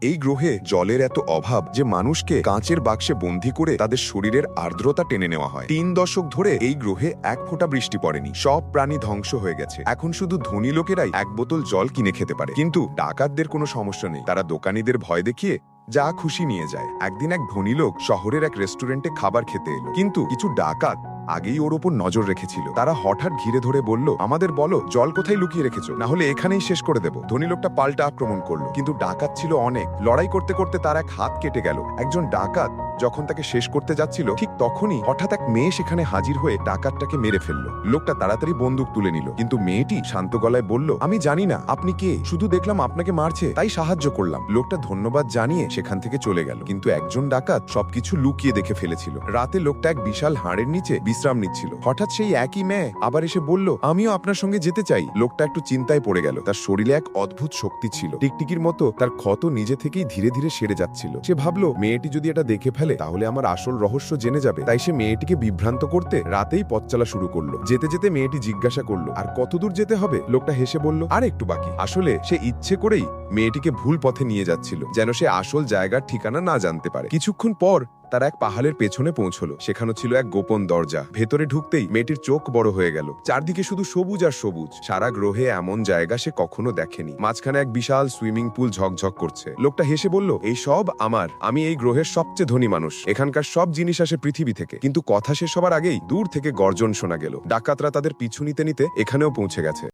এই গ্রহে জলের এত অভাব যে মানুষকে কাঁচের বাক্সে বন্দী করে তাদের শরীরের আর্দ্রতা টেনে নেওয়া হয়। 3 দশক ধরে এই গ্রহে এক ফোঁটা বৃষ্টি পড়েনি, সব প্রাণী ধ্বংস হয়ে গেছে। এখন শুধু ধনী লোকেরাই এক বোতল জল কিনে খেতে পারে। কিন্তু ডাকাতদের কোনো সমস্যা নেই, তারা দোকানীদের ভয় দেখিয়ে যা খুশি নিয়ে যায়। একদিন এক ধনী লোক শহরের এক রেস্টুরেন্টে খাবার খেতে এলো, কিন্তু কিছু ডাকাত আগেই ওর ওপর নজর রেখেছিল। তারা হঠাৎ ঘিরে ধরে বলল, আমাদের বলো জল কোথায় লুকিয়ে রেখেছো, না হলে এখানেই শেষ করে দেব। ধনী লোকটা পাল্টা আক্রমণ করলো, কিন্তু ডাকাত ছিল অনেক। লড়াই করতে করতে তার এক হাত কেটে গেল। একজন ডাকাত যখন তাকে শেষ করতে যাচ্ছিল, ঠিক তখনই হঠাৎ এক মেয়ে সেখানে হাজির হয়ে ডাকাতটাকে মেরে ফেললো। লোকটা তাড়াতাড়ি বন্দুক তুলে নিল, কিন্তু মেয়েটি শান্ত গলায় বলল, আমি জানি না আপনি কে, শুধু দেখলাম আপনাকে মারছে তাই সাহায্য করলাম। লোকটা ধন্যবাদ জানিয়ে সেখান থেকে চলে গেল। কিন্তু একজন ডাকাত সবকিছু লুকিয়ে দেখে ফেলেছিল। রাতে লোকটা এক বিশাল হাড়ের নিচে বিশ্রাম নিচ্ছিল। হঠাৎ সেই একই মেয়ে আবার এসে বলল, আমিও আপনার সঙ্গে যেতে চাই। লোকটা একটু চিন্তায় পড়ে গেল। তার শরীরে এক অদ্ভুত শক্তি ছিল, টিকটিকির মতো তার ক্ষত নিজে থেকেই ধীরে ধীরে সেরে যাচ্ছিল। সে ভাবলো, মেয়েটি যদি এটা দেখে ফেলে তাহলে আমার আসল রহস্য জেনে যাবে। তাই সে মেয়েটিকে বিভ্রান্ত করতে রাতেই পথ চলা শুরু করলো। যেতে যেতে মেয়েটি জিজ্ঞাসা করলো, আর কতদূর যেতে হবে? লোকটা হেসে বলল, আর একটু বাকি। আসলে সে ইচ্ছে করেই মেয়েটিকে ভুল পথে নিয়ে যাচ্ছিল, যেন সে আসল জায়গার ঠিকানা না জানতে পারে। কিছুক্ষণ পর তারা এক পাহাড়ের পেছনে পৌঁছলো। সেখানে ছিল এক গোপন দরজা। ভেতরে ঢুকতেই মেয়েটির চোখ বড় হয়ে গেল। চারদিকে শুধু সবুজ আর সবুজ। সারা গ্রহে এমন জায়গা সে কখনো দেখেনি। মাঝখানে এক বিশাল সুইমিং পুল ঝকঝক করছে। লোকটা হেসে বলল, এই সব আমার, আমি এই গ্রহের সবচেয়ে ধনী মানুষ। এখানকার সব জিনিস আসে পৃথিবী থেকে। কিন্তু কথা শেষ হবার আগেই দূর থেকে গর্জন শোনা গেল। ডাকাতরা তাদের পিছু নিতে নিতে এখানেও পৌঁছে গেছে।